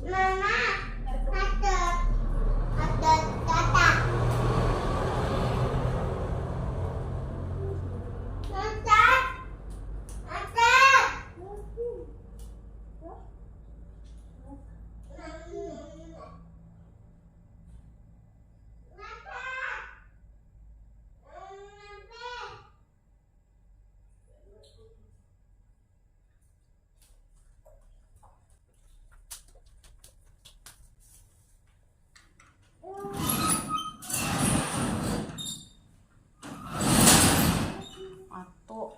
Mama, ada kata. Ada, ada. Atuk.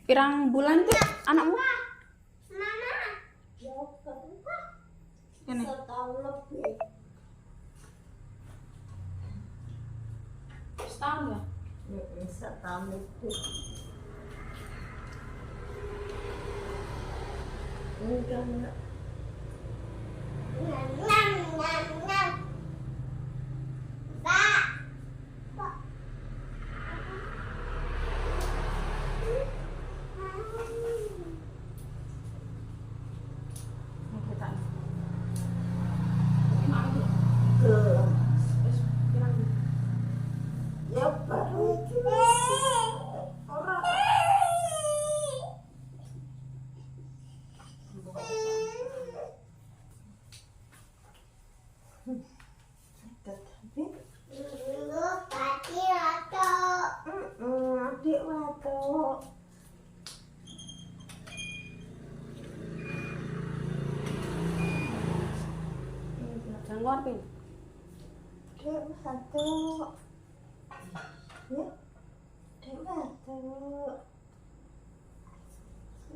Pirang bulan tuh anakmu? Mama, Ini. setahun lebih. Setahun ya? Setahun lebih. Enggak. Nyam, nyam, nyam, nyam. Pak. Ini kita. Ya baru orang dulu pati wato adik wato Jangan keluar, Pin. adik wato ya adik wato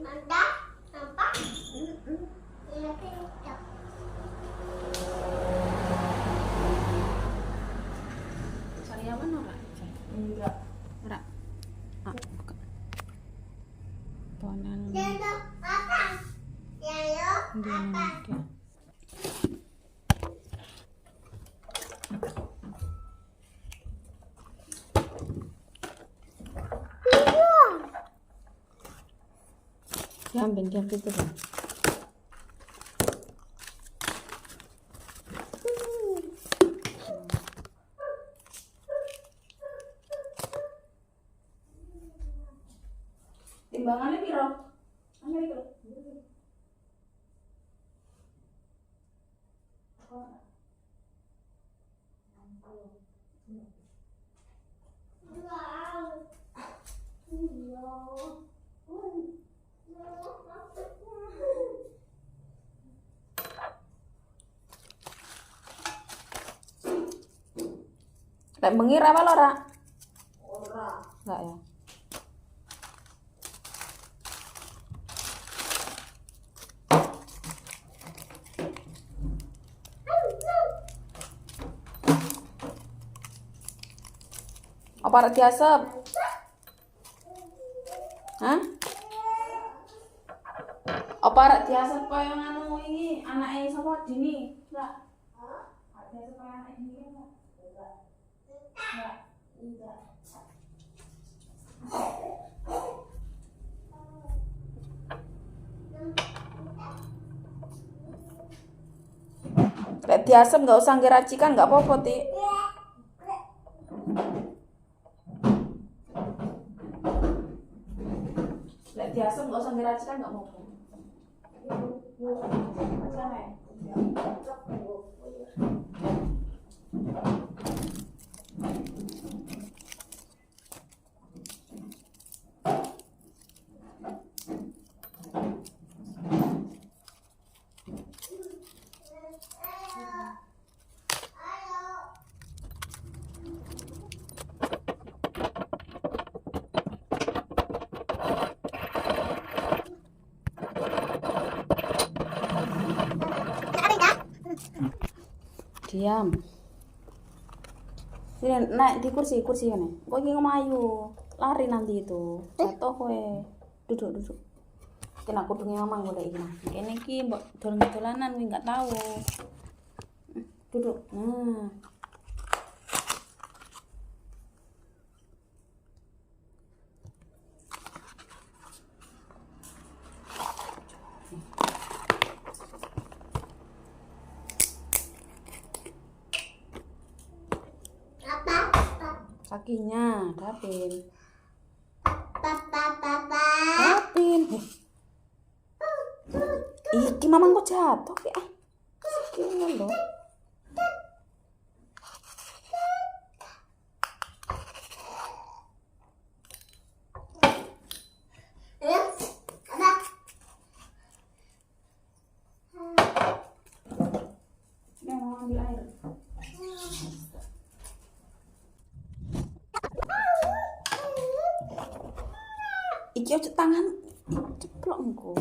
ada nampak ya pintar. Sariawan apa? Enggak. Ora. Ah, buka. Ponan. Jadok apa? Jadok apa? Dia. Diam itu kan. Timbangannya piro? Angel iki lho. Lek bengi ra apa ora? Ora. Enggak ya. Apa arek diasep? Hah? Apa arek diasep koyo nganu iki anake sapa Dini? Enggak. Arek diasep koyo anake Dini enggak? Enggak. Enggak. Lek diasep enggak usah ngge racikan enggak apa-apa, Ti. Lek diasep enggak usah ngge racikan enggak apa-apa. Sana ya. Diam. Sini naik di kursi ini. Kok iki ngemayu. Lari nanti itu. Jatuh kowe. Duduk. Kena kudunge mamang golek iki. Kene iki mbok dolan-dolanan kuwi enggak tahu. Duduk. Nah. Kakinya, Dapin. Dapin. Iki mamang kok jatuh ya? Sakitnya loh. Ini mau ambil air. Iki ojo tangan ceplok engko.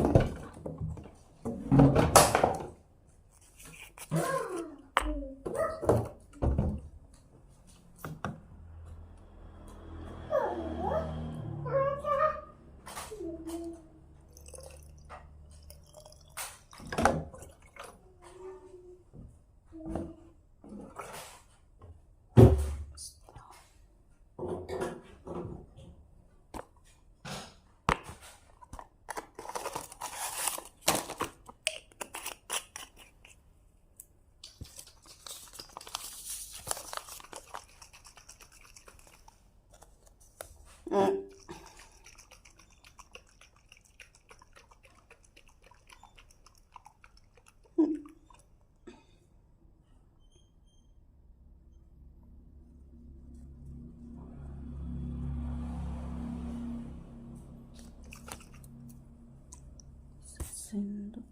Sendok.